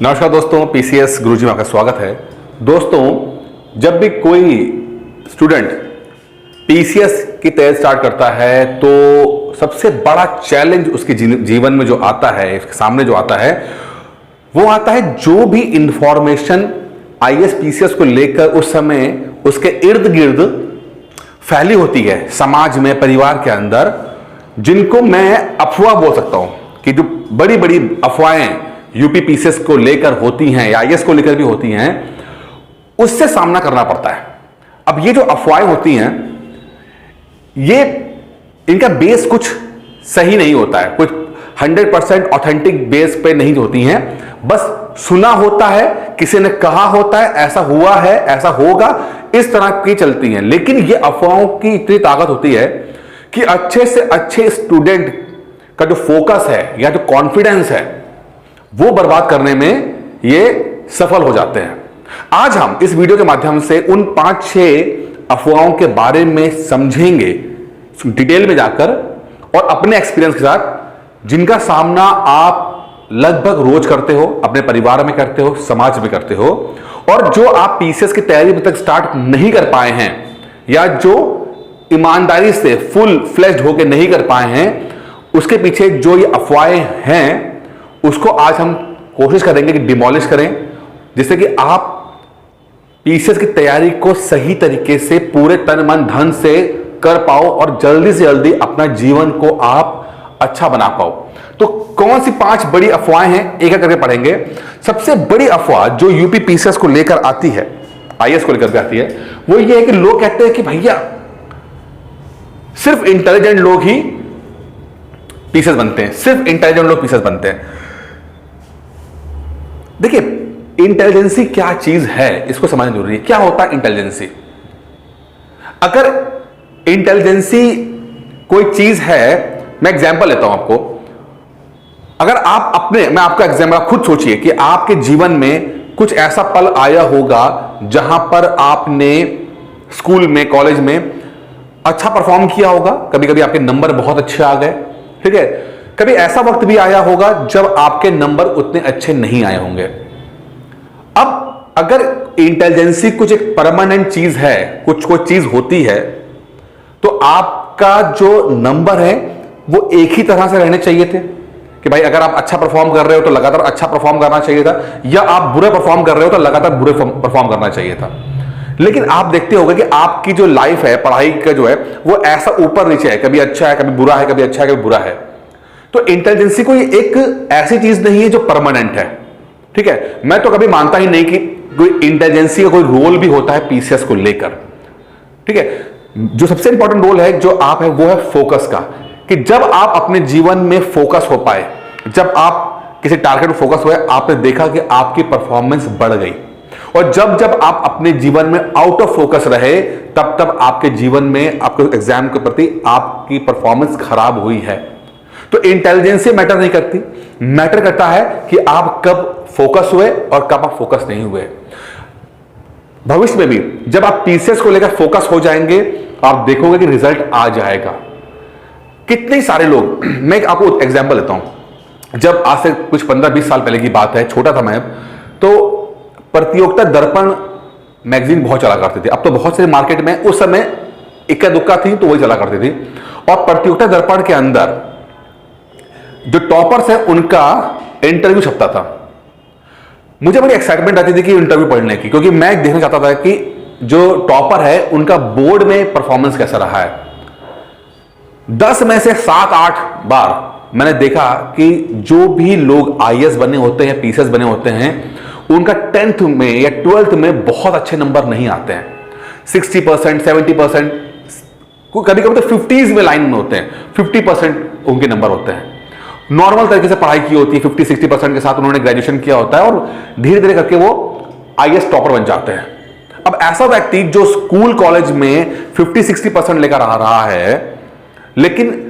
नमस्कार दोस्तों, पीसीएस गुरुजी में आपका स्वागत है। दोस्तों, जब भी कोई स्टूडेंट पीसीएस की तैयारी स्टार्ट करता है तो सबसे बड़ा चैलेंज उसके जीवन में जो आता है, इसके सामने जो आता है, वो आता है जो भी इंफॉर्मेशन आईएएस पीसीएस को लेकर उस समय उसके इर्द गिर्द फैली होती है समाज में, परिवार के अंदर, जिनको मैं अफवाह बोल सकता हूं कि जो बड़ी बड़ी अफवाहें यूपी पीसीएस को लेकर होती हैं या आईएएस को लेकर भी होती हैं, उससे सामना करना पड़ता है। अब ये जो अफवाहें होती हैं, ये इनका बेस कुछ सही नहीं होता है, कुछ 100% ऑथेंटिक बेस पे नहीं होती हैं, बस सुना होता है, किसी ने कहा होता है, ऐसा हुआ है, ऐसा होगा, इस तरह की चलती हैं। लेकिन ये अफवाहों की इतनी ताकत होती है कि अच्छे से अच्छे स्टूडेंट का जो फोकस है या जो कॉन्फिडेंस है वो बर्बाद करने में ये सफल हो जाते हैं। आज हम इस वीडियो के माध्यम से उन 5-6 अफवाहों के बारे में समझेंगे डिटेल में जाकर और अपने एक्सपीरियंस के साथ, जिनका सामना आप लगभग रोज करते हो, अपने परिवार में करते हो, समाज में करते हो, और जो आप पीसीएस की तैयारी अभी तक स्टार्ट नहीं कर पाए हैं या जो ईमानदारी से फुल फ्लेज्ड होकर नहीं कर पाए हैं, उसके पीछे जो ये अफवाहें हैं उसको आज हम कोशिश करेंगे कि डिमोलिश करें, जिससे कि आप पीसीएस की तैयारी को सही तरीके से पूरे तन मन धन से कर पाओ और जल्दी से जल्दी अपना जीवन को आप अच्छा बना पाओ। तो कौन सी 5 बड़ी अफवाहें हैं, एक एक करके पढ़ेंगे। सबसे बड़ी अफवाह जो यूपी पीसीएस को लेकर आती है, आईएएस को लेकर आती है, वो ये है कि लोग कहते हैं कि भैया सिर्फ इंटेलिजेंट लोग ही पीसीएस बनते हैं, सिर्फ इंटेलिजेंट लोग पीसीएस बनते हैं। देखिए, इंटेलिजेंसी क्या चीज है इसको समझना जरूरी है। क्या होता है इंटेलिजेंसी? अगर इंटेलिजेंसी कोई चीज है, मैं एग्जांपल लेता हूं आपको। अगर आप मैं आपका एग्जांपल, आप खुद सोचिए कि आपके जीवन में कुछ ऐसा पल आया होगा जहां पर आपने स्कूल में, कॉलेज में अच्छा परफॉर्म किया होगा, कभी कभी आपके नंबर बहुत अच्छे आ गए, ठीक है। कभी ऐसा वक्त भी आया होगा जब आपके नंबर उतने अच्छे नहीं आए होंगे। अब अगर इंटेलिजेंसी कुछ एक परमानेंट चीज है, कुछ कोई चीज होती है, तो आपका जो नंबर है वो एक ही तरह से रहने चाहिए थे कि भाई अगर आप अच्छा परफॉर्म कर रहे हो तो लगातार अच्छा परफॉर्म करना चाहिए था, या आप बुरे परफॉर्म कर रहे हो तो लगातार बुरे परफॉर्म करना चाहिए था। लेकिन आप देखते होंगे कि आपकी जो लाइफ है, पढ़ाई का जो है, वो ऐसा ऊपर नीचे है, कभी अच्छा है, कभी बुरा है, कभी अच्छा है, कभी बुरा है। तो इंटेलिजेंसी कोई एक ऐसी चीज नहीं है जो परमानेंट है, ठीक है। मैं तो कभी मानता ही नहीं कि कोई इंटेलिजेंसी का कोई रोल भी होता है पीसीएस को लेकर, ठीक है। जो सबसे इंपॉर्टेंट रोल है जो आप है वो है फोकस का, कि जब आप अपने जीवन में फोकस हो पाए, जब आप किसी टारगेट में फोकस हुए, आपने देखा कि आपकी परफॉर्मेंस बढ़ गई। और जब जब आप अपने जीवन में आउट ऑफ फोकस रहे, तब तब आपके जीवन में, आपके एग्जाम के प्रति आपकी परफॉर्मेंस खराब हुई है। तो इंटेलिजेंसी मैटर नहीं करती, मैटर करता है कि आप कब फोकस हुए और कब आप फोकस नहीं हुए। भविष्य में भी जब आप पीसीएस को लेकर फोकस हो जाएंगे, आप देखोगे कि रिजल्ट आ जाएगा। कितने सारे लोग, मैं आपको एग्जांपल देता हूं। जब आज से कुछ 15-20 साल पहले की बात है, छोटा था मैं, तो प्रतियोगिता दर्पण मैगजीन बहुत चला करती थी। अब तो बहुत सारे मार्केट में, उस समय इक्का दुक्का थी तो वही चला करती थी। और प्रतियोगिता दर्पण के अंदर जो टॉपर्स है उनका इंटरव्यू छपता था। मुझे बड़ी एक्साइटमेंट आती थी कि इंटरव्यू पढ़ने की, क्योंकि मैं देखना चाहता था कि जो टॉपर है उनका बोर्ड में परफॉर्मेंस कैसा रहा है। 10 में से 7-8 बार मैंने देखा कि जो भी लोग आईएएस बने होते हैं, पीसीएस बने होते हैं, उनका 10th में या 12th में बहुत अच्छे नंबर नहीं आते हैं। 60%, 70%, कभी कभी तो 50s में लाइन में होते हैं, 50% उनके नंबर होते हैं। नॉर्मल तरीके से पढ़ाई की होती है, 50-60% के साथ उन्होंने ग्रेजुएशन किया होता है, और धीरे धीरे करके वो आईएएस टॉपर बन जाते हैं। अब ऐसा व्यक्ति जो स्कूल कॉलेज में 50-60% लेकर आ रहा है, लेकिन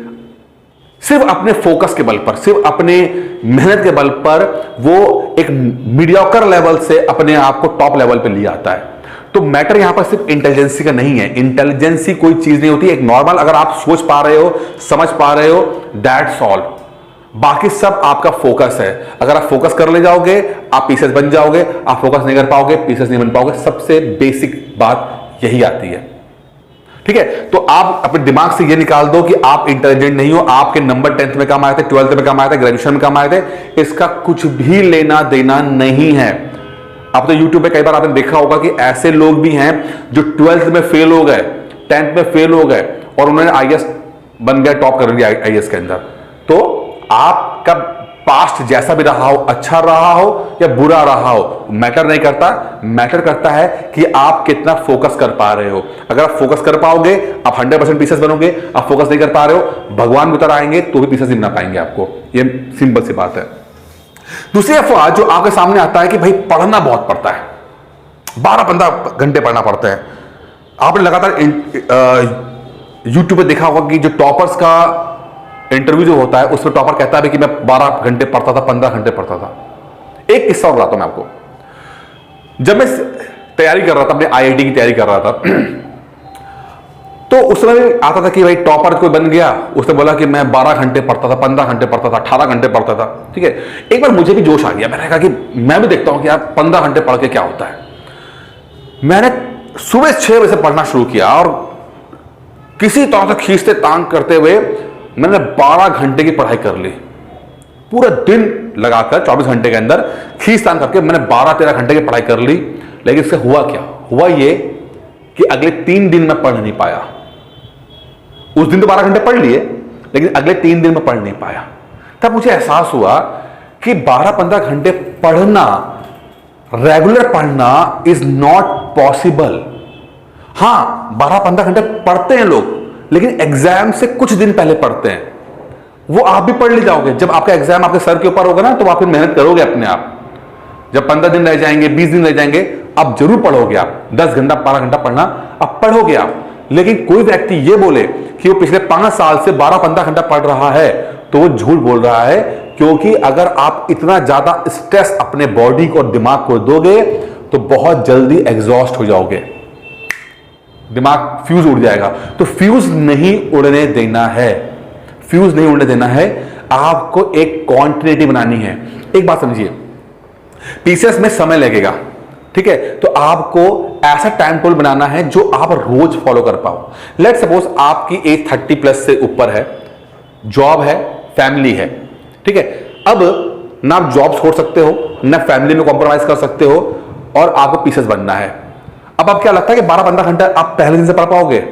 सिर्फ अपने फोकस के बल पर, सिर्फ अपने मेहनत के बल पर वो एक मीडियोकर लेवल से अपने आप को टॉप लेवल पे ले आता है। तो मैटर यहां पर सिर्फ इंटेलिजेंसी का नहीं है। इंटेलिजेंसी कोई चीज नहीं होती, एक नॉर्मल, अगर आप सोच पा रहे हो, समझ पा रहे हो, दैट्स ऑल। बाकी सब आपका फोकस है। अगर आप फोकस कर ले जाओगे आप पीसेस बन जाओगे, आप फोकस नहीं कर पाओगे पीसेस नहीं बन पाओगे। सबसे बेसिक बात यही आती है, ठीक है। तो आप अपने दिमाग से ये निकाल दो कि आप इंटेलिजेंट नहीं हो, आपके नंबर 10th में कम आए थे, 12th में कम आए थे, ग्रेजुएशन में कम आए थे, इसका कुछ भी लेना देना नहीं है। अब तो यूट्यूब पे कई बार आपने देखा होगा कि ऐसे लोग भी हैं जो 12th में फेल हो गए, 10th में फेल हो गए और उन्होंने आईएएस बन गया, टॉप कर लिया आईएएस के अंदर। तो आपका पास्ट जैसा भी रहा हो, अच्छा रहा हो या बुरा रहा हो, मैटर नहीं करता। मैटर करता है कि आप कितना फोकस कर पा रहे हो। अगर आप फोकस कर पाओगे आप 100% पीसेस बनोगे। आप फोकस नहीं कर पा रहे हो, भगवान उतर आएंगे तो भी पीसेस नहीं बना पाएंगे आपको। ये सिंपल सी बात है। दूसरी अफवाह जो आपके सामने आता है कि भाई पढ़ना बहुत पड़ता है, 12-15 घंटे पढ़ना पड़ता है। आपने लगातार यूट्यूब पे देखा होगा कि जो टॉपर्स का इंटरव्यू जो होता है उसमें टॉपर कहता है कि मैं 12 घंटे पढ़ता था, 15 घंटे पढ़ता था। एक किस्सा बताता हूं मैं आपको। जब मैं तैयारी कर रहा था, अपने आईआईटी की तैयारी कर रहा था, तो उस समय आता था कि भाई टॉपर कोई बन गया, उसने बोला कि मैं 12 घंटे पढ़ता था, 15 घंटे पढ़ता था, 18 घंटे पढ़ता था, ठीक है। एक बार मुझे भी जोश आ गया, मैंने कहा कि मैं भी देखता हूं कि यार 15 घंटे पढ़ के क्या होता है। मैंने सुबह 6 बजे से पढ़ना शुरू किया और किसी तरह से खींचते तांग करते हुए मैंने 12 घंटे की पढ़ाई कर ली। पूरा दिन लगाकर 24 घंटे के अंदर खींच तांग करके मैंने 12-13 घंटे की पढ़ाई कर ली। लेकिन इससे हुआ क्या? हुआ ये कि अगले 3 दिन में पढ़ नहीं पाया। उस दिन तो 12 घंटे पढ़ लिए, लेकिन अगले 3 दिन में पढ़ नहीं पाया। तब मुझे एहसास हुआ कि 12-15 घंटे पढ़ना, रेगुलर पढ़ना इज नॉट पॉसिबल। हां, 12-15 घंटे पढ़ते हैं लोग, लेकिन एग्जाम से कुछ दिन पहले पढ़ते हैं। वो आप भी पढ़ ले जाओगे। जब आपका एग्जाम आपके सर के ऊपर होगा ना, तो आप फिर मेहनत करोगे अपने आप। जब 15 दिन रह जाएंगे, 20 दिन रह जाएंगे, आप जरूर पढ़ोगे। आप 10 घंटा 12 घंटा पढ़ना आप पढ़ोगे आप। लेकिन कोई व्यक्ति ये बोले कि वो पिछले 5 साल से 12-15 घंटा पढ़ रहा है, तो वो झूठ बोल रहा है। क्योंकि अगर आप इतना ज्यादा स्ट्रेस अपने बॉडी को और दिमाग को दोगे तो बहुत जल्दी एग्जॉस्ट हो जाओगे, दिमाग फ्यूज उड़ जाएगा। तो फ्यूज नहीं उड़ने देना है, फ्यूज नहीं उड़ने देना है। आपको एक क्वांटिटी बनानी है। एक बात समझिए, पीसेस में समय लगेगा, ठीक है। तो आपको ऐसा टाइम टेबल बनाना है जो आप रोज फॉलो कर पाओ। लेट सपोज आपकी एज 30+ से ऊपर है, जॉब है, फैमिली है, ठीक है। अब ना आप जॉब छोड़ सकते हो, ना फैमिली में कॉम्प्रोमाइज कर सकते हो, और आपको पीसेस बनना है। अब आप क्या लगता है कि 12-15 घंटा आप पहले दिन से पढ़ पाओगे?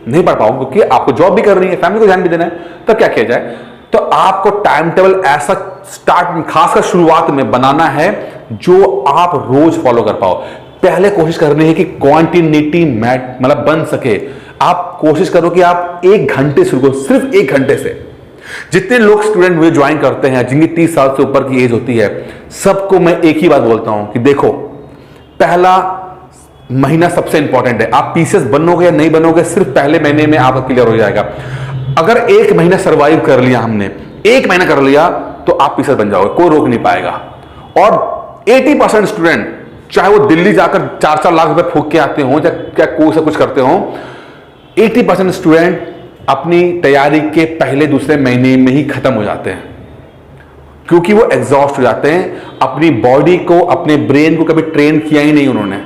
नहीं पढ़ पाओगे, क्योंकि आपको जॉब भी करनी है, फैमिली को ध्यान भी देना है। तब क्या किया जाए? तो आपको टाइम टेबल ऐसा स्टार्ट, खासकर शुरुआत में बनाना है जो आप रोज फॉलो कर पाओ। पहले कोशिश करनी है कि क्वांटिटी मतलब बन सके। आप कोशिश करो कि आप 1 घंटे शुरू करो, सिर्फ 1 घंटे से। जितने लोग स्टूडेंट मुझे ज्वाइन करते हैं जिनकी 30 साल से ऊपर की एज होती है, सबको मैं एक ही बात बोलता हूं कि देखो, पहला महीना सबसे इंपॉर्टेंट है। आप पीसेस बनोगे या नहीं बनोगे, सिर्फ पहले महीने में आपका क्लियर हो जाएगा। अगर 1 महीना सरवाइव कर लिया हमने, 1 महीना कर लिया, तो आप पीसेस बन जाओगे, कोई रोक नहीं पाएगा। और 80% स्टूडेंट, चाहे वो दिल्ली जाकर 4-4 लाख रुपए फूक के आते हो या क्या कोई सा कुछ करते हो, 80% स्टूडेंट अपनी तैयारी के पहले दूसरे महीने में ही खत्म हो जाते हैं, क्योंकि वो एग्जॉस्ट हो जाते हैं। अपनी बॉडी को, अपने ब्रेन को कभी ट्रेन किया ही नहीं उन्होंने,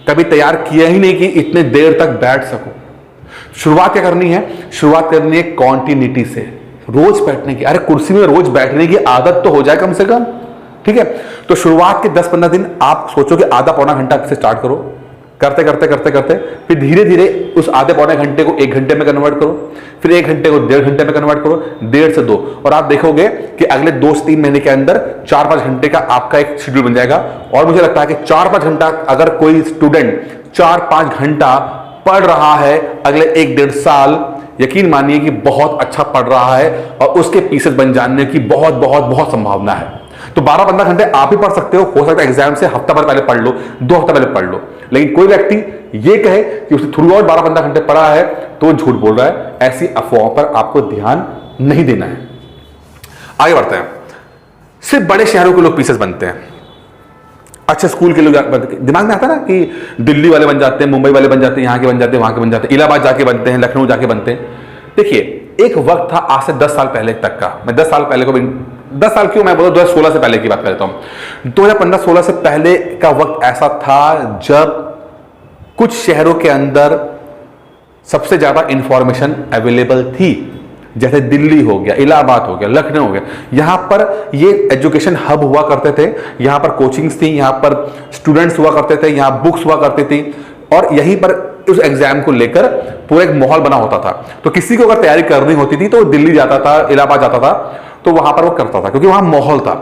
कभी तैयार किया ही नहीं कि इतने देर तक बैठ सको। शुरुआत क्या करनी है? शुरुआत करनी है कॉन्टिन्यूटी से, रोज बैठने की। अरे कुर्सी में रोज बैठने की आदत तो हो जाए कम से कम, ठीक है। तो शुरुआत के 10-15 दिन आप सोचो कि आधा पौना घंटा से स्टार्ट करो, करते करते करते करते फिर धीरे धीरे उस आधे पौने घंटे को 1 घंटे में कन्वर्ट करो, फिर 1 घंटे को 1.5 घंटे में कन्वर्ट करो, 1.5 से 2, और आप देखोगे कि अगले 2 से 3 महीने के अंदर 4-5 घंटे का आपका एक शेड्यूल बन जाएगा। और मुझे लगता है कि 4-5 घंटा अगर कोई स्टूडेंट 4-5 घंटा पढ़ रहा है अगले 1-1.5 साल, यकीन मानिए कि बहुत अच्छा पढ़ रहा है और उसके पीसेस बन जाने की बहुत बहुत बहुत संभावना है। तो 12-15 घंटे आप ही पढ़ सकते हो सकता है एग्जाम से हफ्ता भर पहले पढ़ लो, 2 हफ्ता पहले पढ़ लो। लेकिन कोई व्यक्ति ये कहे कि उसने थ्रू आउट 12-15 घंटे पढ़ा है तो वो झूठ बोल रहा है। ऐसी अफवाहों पर आपको ध्यान नहीं देना है। आगे बढ़ते हैं। सिर्फ बड़े शहरों के लोग पीसेस बनते हैं, अच्छे स्कूल के लोग दिमाग में आता है ना कि दिल्ली वाले बन जाते हैं, मुंबई वाले बन जाते हैं, यहां के बन जाते हैं, वहां के बन जाते हैं, इलाहाबाद जाके बनते हैं, लखनऊ जाके बनते हैं। देखिए, एक वक्त था आज से 10 साल पहले तक का, मैं 10 साल पहले को भी, 10 साल क्यों मैं बोलूं, 2016 से पहले की बात करता हूं। 2015-16 से पहले का वक्त ऐसा था जब कुछ शहरों के अंदर सबसे ज्यादा इंफॉर्मेशन अवेलेबल थी, जैसे दिल्ली हो गया, इलाहाबाद हो गया, लखनऊ हो गया। यहां पर ये एजुकेशन हब हुआ करते थे, यहां पर कोचिंग्स थी, यहां पर स्टूडेंट्स हुआ करते थे, यहां बुक्स हुआ करती थी, और यहीं पर उस एग्जाम को लेकर पूरा एक माहौल बना होता था। तो किसी को अगर तैयारी करनी होती थी तो वो दिल्ली जाता था, इलाहाबाद जाता था, तो वहां पर वो करता था क्योंकि वहां माहौल था।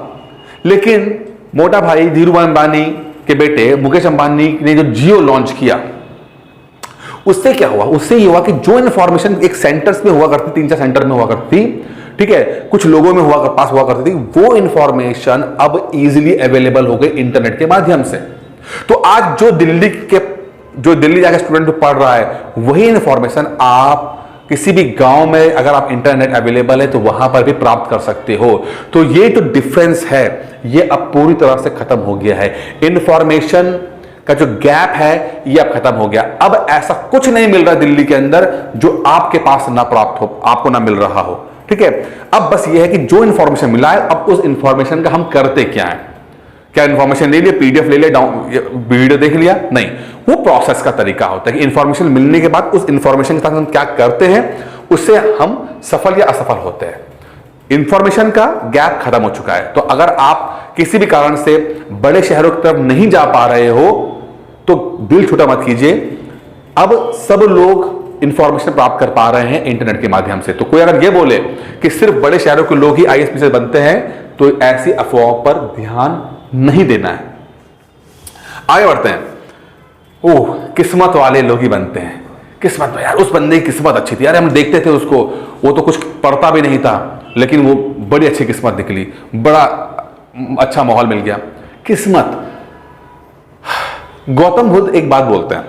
लेकिन मोटा भाई धीरूभाई अंबानी के बेटे मुकेश अंबानी ने जो जियो लॉन्च किया, उससे क्या हुआ, उससे ये हुआ कि जो इंफॉर्मेशन एक सेंटर्स में हुआ करती, 3-4 सेंटर में हुआ करती थी, ठीक है, कुछ लोगों में पास हुआ करती थी, वो इंफॉर्मेशन अब इजीली अवेलेबल हो गई इंटरनेट के माध्यम से। तो आज जो दिल्ली जाकर स्टूडेंट पढ़ रहा है, वही इंफॉर्मेशन आप किसी भी गांव में अगर आप इंटरनेट अवेलेबल है तो वहां पर भी प्राप्त कर सकते हो। तो ये जो डिफरेंस है ये अब पूरी तरह से खत्म हो गया है। इंफॉर्मेशन का जो गैप है ये अब खत्म हो गया। अब ऐसा कुछ नहीं मिल रहा दिल्ली के अंदर जो आपके पास ना प्राप्त हो, आपको ना मिल रहा हो, ठीक है। अब बस ये है कि जो इंफॉर्मेशन मिला है, अब उस इंफॉर्मेशन का हम करते क्या है। क्या इंफॉर्मेशन ले लिया, पीडीएफ ले लिया, वीडियो देख लिया, नहीं, वो प्रोसेस का तरीका होता है कि इंफॉर्मेशन मिलने के बाद उस इंफॉर्मेशन के साथ हम क्या करते हैं, उससे हम सफल या असफल होते हैं। इंफॉर्मेशन का गैप खत्म हो चुका है। तो अगर आप किसी भी कारण से बड़े शहरों की तरफ नहीं जा पा रहे हो तो दिल छोटा मत कीजिए, अब सब लोग इंफॉर्मेशन प्राप्त कर पा रहे हैं इंटरनेट के माध्यम से। तो कोई अगर ये बोले कि सिर्फ बड़े शहरों के लोग ही आईएएस बनते हैं, तो ऐसी अफवाहों पर ध्यान नहीं देना है। आगे बढ़ते हैं। ओह, किस्मत वाले लोग ही बनते हैं। किस्मत यार, उस बंदे की किस्मत अच्छी थी यार, हम देखते थे उसको, वो तो कुछ पढ़ता भी नहीं था लेकिन वो बड़ी अच्छी किस्मत निकली, बड़ा अच्छा माहौल मिल गया। किस्मत। गौतम बुद्ध एक बात बोलते हैं,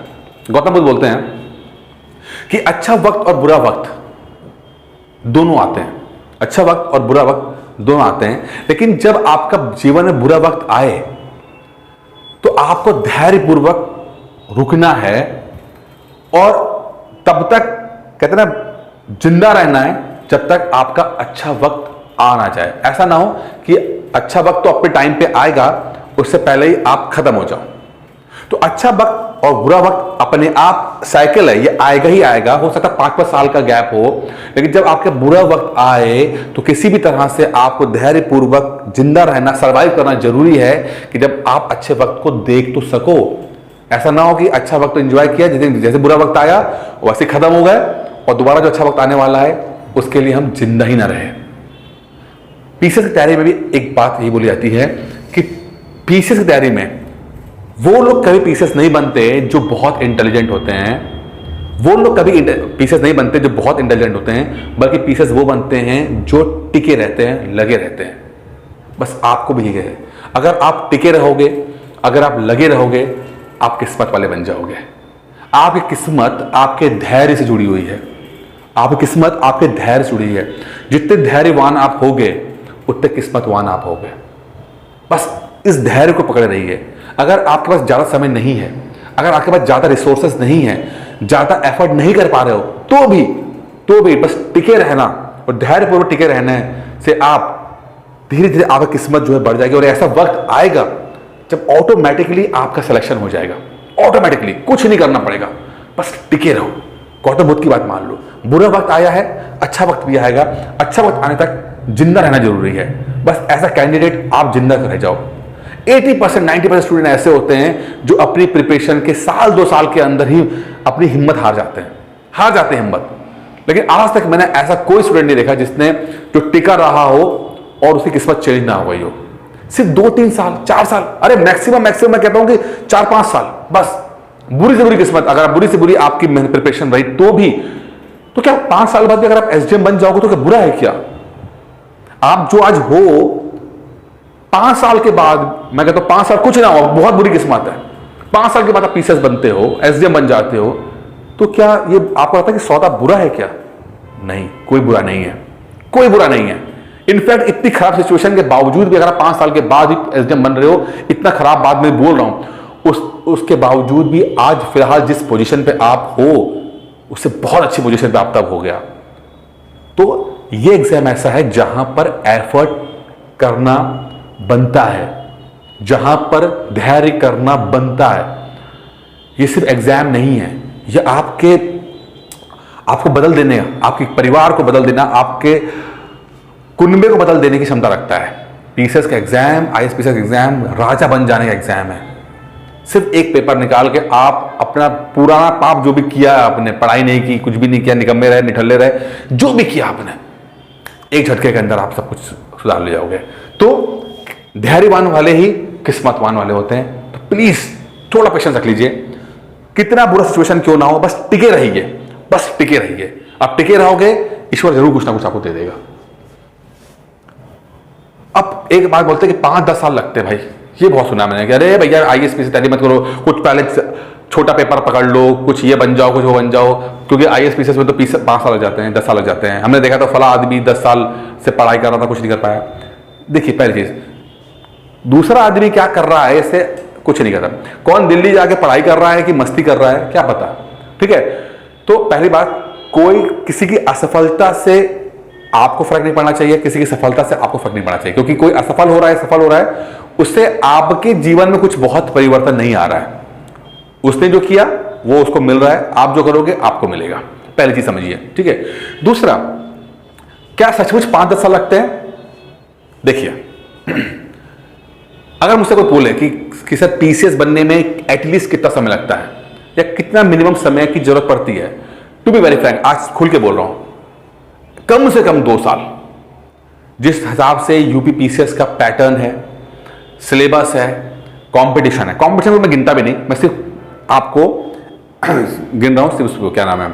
गौतम बुद्ध बोलते हैं कि अच्छा वक्त और बुरा वक्त दोनों आते हैं, अच्छा वक्त और बुरा वक्त दोनों आते हैं, लेकिन जब आपका जीवन में बुरा वक्त आए तो आपको धैर्यपूर्वक रुकना है और तब तक, कहते ना, जिंदा रहना है जब तक आपका अच्छा वक्त आ ना जाए। ऐसा ना हो कि अच्छा वक्त तो अपने टाइम पे आएगा, उससे पहले ही आप खत्म हो जाओ। तो अच्छा वक्त और बुरा वक्त अपने आप साइकिल है, ये आएगा ही आएगा। हो सकता है 5-5 साल का गैप हो, लेकिन जब आपका बुरा वक्त आए तो किसी भी तरह से आपको धैर्यपूर्वक जिंदा रहना, सर्वाइव करना जरूरी है कि जब आप अच्छे वक्त को देख तो सको। ऐसा ना हो कि अच्छा वक्त एंजॉय किया, जैसे बुरा वक्त आया वैसे खत्म हो गए, और दोबारा जो अच्छा वक्त आने वाला है उसके लिए हम जिंदा ही ना रहे। पीसेस की तैयारी में भी एक बात यही बोली जाती है कि पीसेस की तैयारी में वो लोग कभी पीसेस नहीं बनते जो बहुत इंटेलिजेंट होते हैं, वो लोग कभी पीसेस नहीं बनते जो बहुत इंटेलिजेंट होते हैं, बल्कि पीसेस वो बनते हैं जो टिके रहते हैं, लगे रहते हैं। बस आपको भी है, अगर आप टिके रहोगे, अगर आप लगे रहोगे, आप किस्मत वाले बन जाओगे। आपकी किस्मत आपके धैर्य से जुड़ी हुई है, आपकी किस्मत आपके धैर्य से जुड़ी है। जितने धैर्यवान आप होगे उतने किस्मतवान आप होगे। बस इस धैर्य को पकड़े रहिए। अगर आपके पास ज्यादा समय नहीं है, अगर आपके पास ज्यादा रिसोर्सेस नहीं है, ज्यादा एफर्ट नहीं कर पा रहे हो, तो भी बस टिके रहना और धैर्यपूर्वक टिके रहने से आप धीरे धीरे आपकी किस्मत जो है बढ़ जाएगी। और ऐसा वक्त आएगा जब ऑटोमेटिकली आपका सिलेक्शन हो जाएगा, ऑटोमेटिकली, कुछ नहीं करना पड़ेगा, बस टिके रहो। गौतम बुद्ध की बात मान लो, बुरा वक्त आया है, अच्छा वक्त भी आएगा, अच्छा वक्त आने तक जिंदा रहना जरूरी है। बस ऐसा कैंडिडेट आप जिंदा रह जाओ। 80% 90% स्टूडेंट ऐसे होते हैं जो अपनी प्रिपरेशन के साल 2 साल के अंदर ही अपनी हिम्मत हार जाते हैं हिम्मत। लेकिन आज तक मैंने ऐसा कोई स्टूडेंट नहीं देखा जिसने जो टिका रहा हो और उसकी किस्मत चेंज ना हो गई हो। सिर्फ 2-3 साल, 4 साल, अरे मैक्सिमम मैं कहता हूं कि 4-5 साल, बस बुरी से बुरी किस्मत, अगर बुरी से बुरी आपकी प्रिपरेशन रही तो भी, तो क्या 5 साल बाद भी अगर आप एसडीएम बन जाओगे तो क्या बुरा है क्या? आप जो आज हो, 5 साल के बाद, मैं कहता हूं 5 साल कुछ ना हो, बहुत बुरी किस्मत है। 5 साल के बाद आप पीसीएस बनते हो, एसडीएम बन जाते हो, तो क्या ये आपको लगता है कि सौदा बुरा है क्या? नहीं, कोई बुरा नहीं है, कोई बुरा नहीं है। इनफैक्ट इतनी खराब सिचुएशन के बावजूद भी अगर आप 5 साल के बाद ही एसडीएम बन रहे हो, इतना खराब बात मैं बोल रहा हूं, उसके बावजूद भी आज फिलहाल जिस पोजीशन पे आप हो उससे बहुत अच्छी पोजीशन पे आप तब हो गया। तो ये एग्जाम ऐसा है जहां पर एफर्ट करना बनता है, जहां पर धैर्य करना बनता है। ये सिर्फ एग्जाम नहीं है, ये आपको बदल देने, आपके परिवार को बदल देना, आपके कुनबे को बदल देने की क्षमता रखता है। पीसीएस का एग्जाम, आईएएस पीसीएस का एग्जाम राजा बन जाने का एग्जाम है। सिर्फ एक पेपर निकाल के आप अपना पुराना पाप जो भी किया आपने, पढ़ाई नहीं की, कुछ भी नहीं किया, निकम्मे रहे, निठल्ले रहे, जो भी किया आपने, एक झटके के अंदर आप सब कुछ सुधार ले जाओगे। तो धैर्यवान वाले ही किस्मतवान वाले होते हैं। तो प्लीज थोड़ा पेशेंस रख लीजिए, कितना बुरा सिचुएशन क्यों ना हो, बस टिके रहिए, बस टिके रहिए। आप टिके रहोगे, ईश्वर जरूर कुछ ना कुछ आपको दे देगा। अब एक बात बोलते हैं कि 5-10 साल लगते हैं, भाई ये बहुत सुना मैंने कि अरे भैया आईएएस पीसीएस तैयारी मत करो, कुछ पहले छोटा पेपर पकड़ लो, कुछ ये बन जाओ, कुछ वो बन जाओ, क्योंकि आईएएस पीसीएस में तो 5 साल लग जाते हैं, 10 साल लग जाते हैं। हमने देखा तो फला आदमी 10 साल से पढ़ाई कर रहा था, कुछ नहीं कर पाया। देखिए पहली चीज, दूसरा आदमी क्या कर रहा है इससे कुछ नहीं कर रहा। कौन दिल्ली जाके पढ़ाई कर रहा है कि मस्ती कर रहा है, क्या पता। ठीक है, तो पहली बात, कोई किसी की असफलता से आपको फर्क नहीं पड़ना चाहिए, किसी की सफलता से आपको फर्क नहीं पड़ना चाहिए, क्योंकि कोई असफल हो रहा है, सफल हो रहा है, उससे आपके जीवन में कुछ बहुत परिवर्तन नहीं आ रहा है। उसने जो किया वो उसको मिल रहा है, आप जो करोगे आपको मिलेगा। पहली चीज समझिए, ठीक है। दूसरा, क्या सचमुच 5-10 साल लगते हैं? देखिए, अगर मुझसे कोई बोले कि सर पीसीएस बनने में एटलीस्ट कितना समय लगता है या कितना मिनिमम समय की जरूरत पड़ती है, टू बी वेरी फ्रैंक, आज खुल के बोल रहा हूं, कम से कम 2 साल। जिस हिसाब से यूपी पीसीएस का पैटर्न है, सिलेबस है, कंपटीशन है, कंपटीशन को मैं गिनता भी नहीं, मैं सिर्फ आपको गिन रहा हूं, सिर्फ उसको क्या नाम है,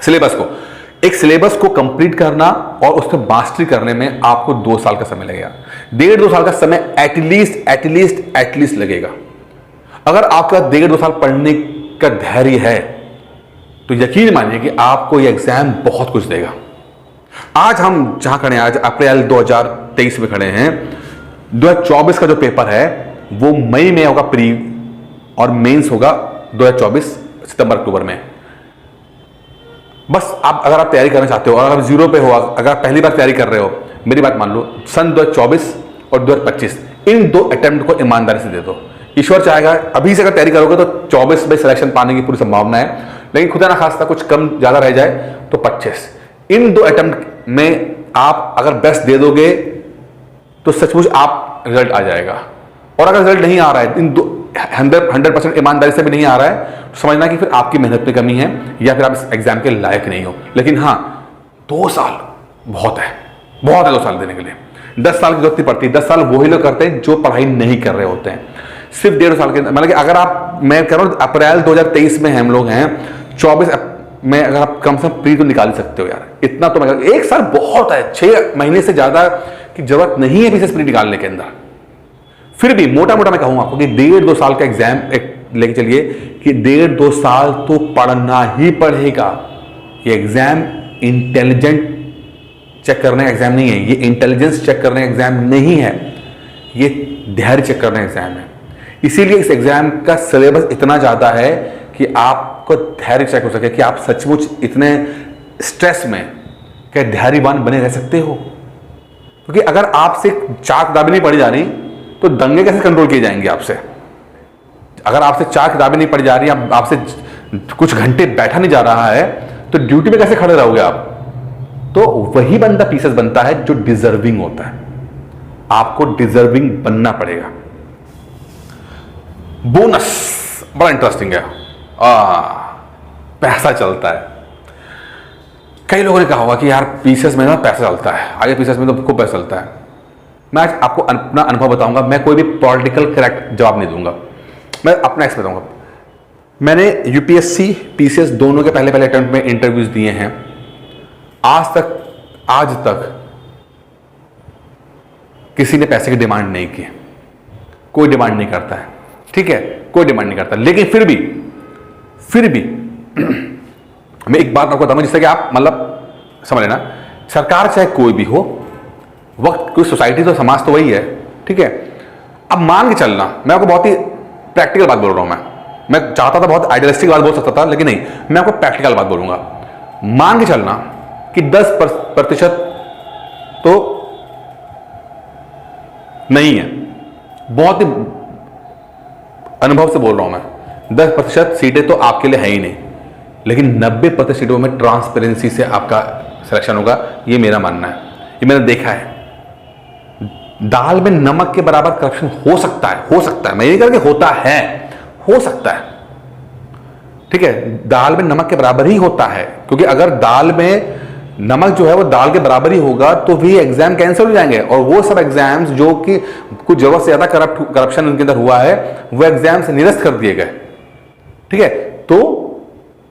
सिलेबस को। एक सिलेबस को कंप्लीट करना और उसको मास्टरी करने में आपको 2 साल का समय लगेगा। 1.5-2 साल का समय एटलीस्ट लगेगा। अगर आपका 1.5-2 साल पढ़ने का धैर्य है तो यकीन मानिए कि आपको यह एग्जाम बहुत कुछ देगा। आज हम जहां खड़े हैं, आज अप्रैल 2023 में खड़े हैं, 2024 का जो पेपर है वो मई में होगा प्री, और मेंस होगा 2024 सितंबर-अक्टूबर में। बस अगर आप तैयारी करना चाहते हो और अगर जीरो पे हो, अगर आप पहली बार तैयारी कर रहे हो, मेरी बात मान लो, सन 2024 और 2025 इन 2 अटेम्प्ट को ईमानदारी से दे दो। ईश्वर चाहेगा अभी से अगर तैयारी करोगे तो 24 में सिलेक्शन पाने की पूरी संभावना है, लेकिन खुदा ना खास्ता कुछ कम ज्यादा रह जाए तो 25। इन 2 अटेम्प्ट में आप अगर बेस्ट दे दोगे तो सचमुच आप रिजल्ट आ जाएगा। और अगर रिजल्ट नहीं आ रहा है, इन 100% ईमानदारी से भी नहीं आ रहा है, तो समझना कि फिर आपकी मेहनत में कमी है या फिर आप इस एग्जाम के लायक नहीं हो। लेकिन हाँ, 2 साल बहुत है 2 साल देने के लिए। 10 साल की जरूरत नहीं पड़ती। 10 साल वही लोग करते हैं जो पढ़ाई नहीं कर रहे होते हैं। सिर्फ 1.5 साल के, मतलब कि अगर आप, मैं कह रहा हूं अप्रैल 2023 में हम लोग हैं, 24 में अगर आप कम से कम प्री तो निकाल ही सकते हो यार। इतना तो मैं, 1 साल बहुत है, 6 महीने से ज्यादा की जरूरत नहीं है पीसीएस प्री निकालने के अंदर। फिर भी मोटा मोटा मैं कहूंगा आपको कि 1.5-2 साल का एग्जाम लेके चलिए कि 1.5-2 साल तो पढ़ना ही पड़ेगा। ये एग्जाम इंटेलिजेंट चेक करने का एग्जाम नहीं है, ये इंटेलिजेंस चेक करने का एग्जाम नहीं है, ये धैर्य चेक करने का एग्जाम है। इसीलिए इस एग्जाम का सिलेबस इतना ज्यादा है कि आपको धैर्य चेक हो सके कि आप सचमुच इतने स्ट्रेस में क्या धैर्यवान बने रह सकते हो। क्योंकि अगर आपसे 4 किताबें नहीं पढ़ी जा रही तो दंगे कैसे कंट्रोल किए जाएंगे आपसे। अगर आपसे 4 किताबें नहीं पढ़ी जा रही, आपसे कुछ घंटे बैठा नहीं जा रहा है, तो ड्यूटी में कैसे खड़े रहोगे आप। तो वही बंदा पीसीएस बनता है जो डिजर्विंग होता है। आपको डिजर्विंग बनना पड़ेगा। बोनस बड़ा इंटरेस्टिंग है, पैसा चलता है। कई लोगों ने कहा होगा कि यार पीसीएस में ना पैसा चलता है, आगे पीसीएस में तो खूब पैसा चलता है। मैं आज आपको अपना अनुभव बताऊंगा। मैं कोई भी पॉलिटिकल करेक्ट जवाब नहीं दूंगा, मैं अपना एक्सपीरियंस बताऊंगा। मैंने यूपीएससी पीसीएस दोनों के पहले अटेम्प्ट में इंटरव्यूज दिए हैं। आज तक किसी ने पैसे की डिमांड नहीं की। कोई डिमांड नहीं करता है, ठीक है, कोई डिमांड नहीं करता। लेकिन फिर भी मैं एक बात आपको बताऊंगा जिससे कि आप मतलब समझ लेना, सरकार चाहे कोई भी हो, वक्त कोई सोसाइटी तो समाज तो वही है, ठीक है। अब मान के चलना, मैं आपको बहुत ही प्रैक्टिकल बात बोल रहा हूं। मैं चाहता था बहुत आइडियलिस्टिक बात बोल सकता था, लेकिन नहीं, मैं आपको प्रैक्टिकल बात बोलूंगा। मान के चलना कि 10% तो नहीं है, बहुत ही अनुभव से बोल रहा हूं मैं, 10% सीटें तो आपके लिए है ही नहीं, लेकिन 90% सीटों में ट्रांसपेरेंसी से आपका सिलेक्शन होगा, ये मेरा मानना है, ये मैंने देखा है। दाल में नमक के बराबर करप्शन हो सकता है, मैं ये कह रहा कि होता है, हो सकता है, ठीक है, दाल में नमक के बराबर ही होता है, क्योंकि अगर दाल में नमक जो है वो दाल के बराबर ही होगा तो भी एग्जाम कैंसिल हो जाएंगे, और वो सब एग्जाम्स जो कि कुछ जरूरत से ज्यादा करप्शन उनके अंदर हुआ है वो एग्जाम से निरस्त कर दिए गए, ठीक है। तो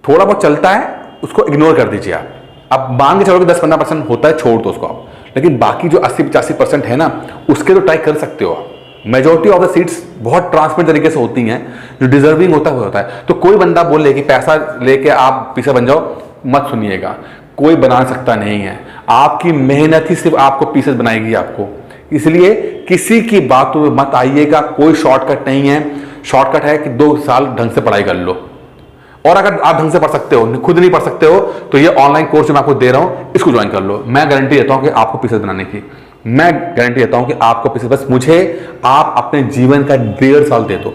थोड़ा बहुत चलता है, उसको इग्नोर कर दीजिए आप। अब मान के चलो कि 10-15% होता है, छोड़ दो उसको आप, लेकिन बाकी जो 80-85% है ना, उसके तो ट्राई कर सकते हो आप। मेजोरिटी ऑफ द सीट्स बहुत ट्रांसपेरेंट तरीके से होती हैं, जो डिजर्विंग होता है। तो कोई बंदा बोले कि पैसा लेके आप पीछे बन जाओ, मत सुनिएगा, कोई बना सकता नहीं है, आपकी मेहनत ही सिर्फ आपको पीसेस बनाएगी आपको। इसलिए किसी की बातों में मत आइएगा, कोई शॉर्टकट नहीं है। शॉर्टकट है कि 2 साल ढंग से पढ़ाई कर लो, और अगर आप ढंग से पढ़ सकते हो, खुद नहीं पढ़ सकते हो, तो ये ऑनलाइन कोर्स मैं आपको दे रहा हूं, इसको ज्वाइन कर लो। मैं गारंटी देता हूं कि आपको पीसेस बनाने की, मैं गारंटी देता हूं कि आपको पीसेस, बस मुझे आप अपने जीवन का 1.5 साल दे दो।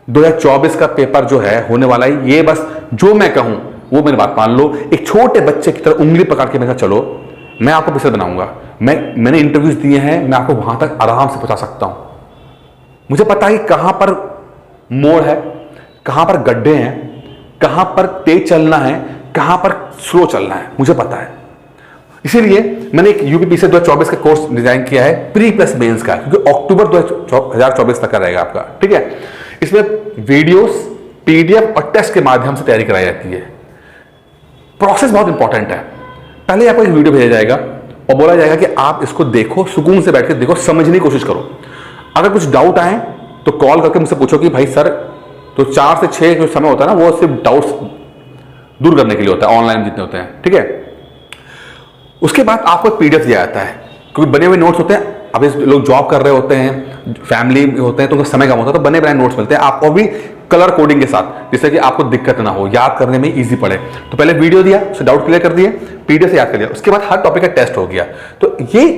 2024 का पेपर जो है होने वाला है, ये बस जो मैं कहूं वो मेरी बात मान लो, एक छोटे बच्चे की तरह उंगली पकड़ के मेरे साथ चलो, मैं आपको पीसेस बनाऊंगा। मैंने इंटरव्यूज दिए हैं, मैं आपको वहां तक आराम से पहुंचा सकता हूं। मुझे पता है कि कहां पर मोड़ है, कहां पर गड्ढे हैं, कहां पर तेज चलना है, कहां पर स्लो चलना है, मुझे पता है। इसीलिए मैंने एक यूपीपीसी 2024 का कोर्स डिजाइन किया है, प्री प्लस मेंस का, क्योंकि अक्टूबर 2024 तक का रहेगा आपका, ठीक है। इसमें वीडियोस, पीडीएफ और टेस्ट के माध्यम से तैयारी कराई जाती है। प्रोसेस बहुत इंपॉर्टेंट है। पहले आपको एक वीडियो भेजा जाएगा और बोला जाएगा कि आप इसको देखो, सुकून से बैठ के देखो, समझने की कोशिश करो। अगर कुछ डाउट आए तो कॉल करके मुझसे पूछो कि भाई सर, तो 4 से 6 जो समय होता है ना, वो सिर्फ डाउट्स दूर करने के लिए होता है, ऑनलाइन जितने होते हैं, ठीक है। उसके बाद आपको पीडीएफ दिया जाता है, क्योंकि बने हुए नोट्स होते हैं। अब लोग जॉब कर रहे होते हैं, फैमिली होते हैं, तो उनका समय कम होता है, तो बने बनाए नोट्स मिलते हैं आपको भी कलर कोडिंग के साथ, जिससे कि आपको दिक्कत ना हो, याद करने में इजी पड़े। तो पहले वीडियो दिया, उससे डाउट क्लियर कर दिए, पीडीएफ से याद कर लिया, उसके बाद हर टॉपिक का टेस्ट हो गया। तो ये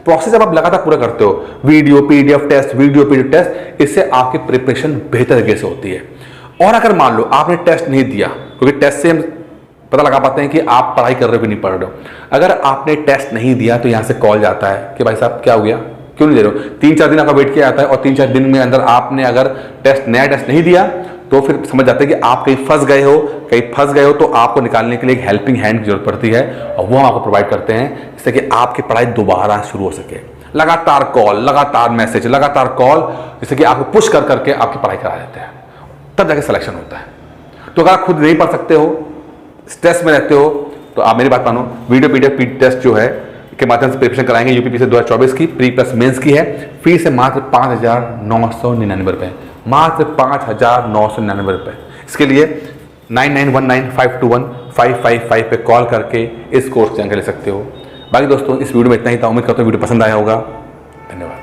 प्रोसेस जब आप लगातार पूरा करते हो, video PDF test, video PDF test, इससे आपकी प्रिपरेशन बेहतर तरीके से होती है। और अगर मान लो आपने टेस्ट नहीं दिया, क्योंकि टेस्ट से हम पता लगा पाते हैं कि आप पढ़ाई कर रहे हो कि नहीं पढ़ रहे हो। अगर आपने टेस्ट नहीं दिया तो यहां से कॉल जाता है कि भाई साहब क्या हो गया, क्यों नहीं दे रहे हो। 3-4 दिन आपका वेट किया जाता है, और 3-4 दिन में अंदर आपने अगर नया टेस्ट नहीं दिया तो फिर समझ जाते हैं कि आप कहीं फंस गए हो, तो आपको निकालने के लिए एक हेल्पिंग हैंड की जरूरत पड़ती है, और वो हम आपको प्रोवाइड करते हैं, जिससे कि आपकी पढ़ाई दोबारा शुरू हो सके। लगातार कॉल, लगातार मैसेज, लगातार कॉल, जिससे कि आपको पुश कर करके आपकी पढ़ाई करा देते हैं, तब जाके सिलेक्शन होता है। तो अगर आप खुद नहीं पढ़ सकते हो, स्ट्रेस में रहते हो, तो आप मेरी बात मानो, वीडियो पीडीएफ टेस्ट जो है के माध्यम से प्रिपरेशन कराएंगे। यूपीपीसी 2024 की प्री प्लस मेंस की है। फीस है मात्र 5,999 रुपए, मात्र 5,999 रुपए। इसके लिए 9919521555 पे कॉल करके इस कोर्स की जानकारी ले सकते हो। बाकी दोस्तों, इस वीडियो में इतना ही था। उम्मीद करता हूँ वीडियो पसंद आया होगा। धन्यवाद।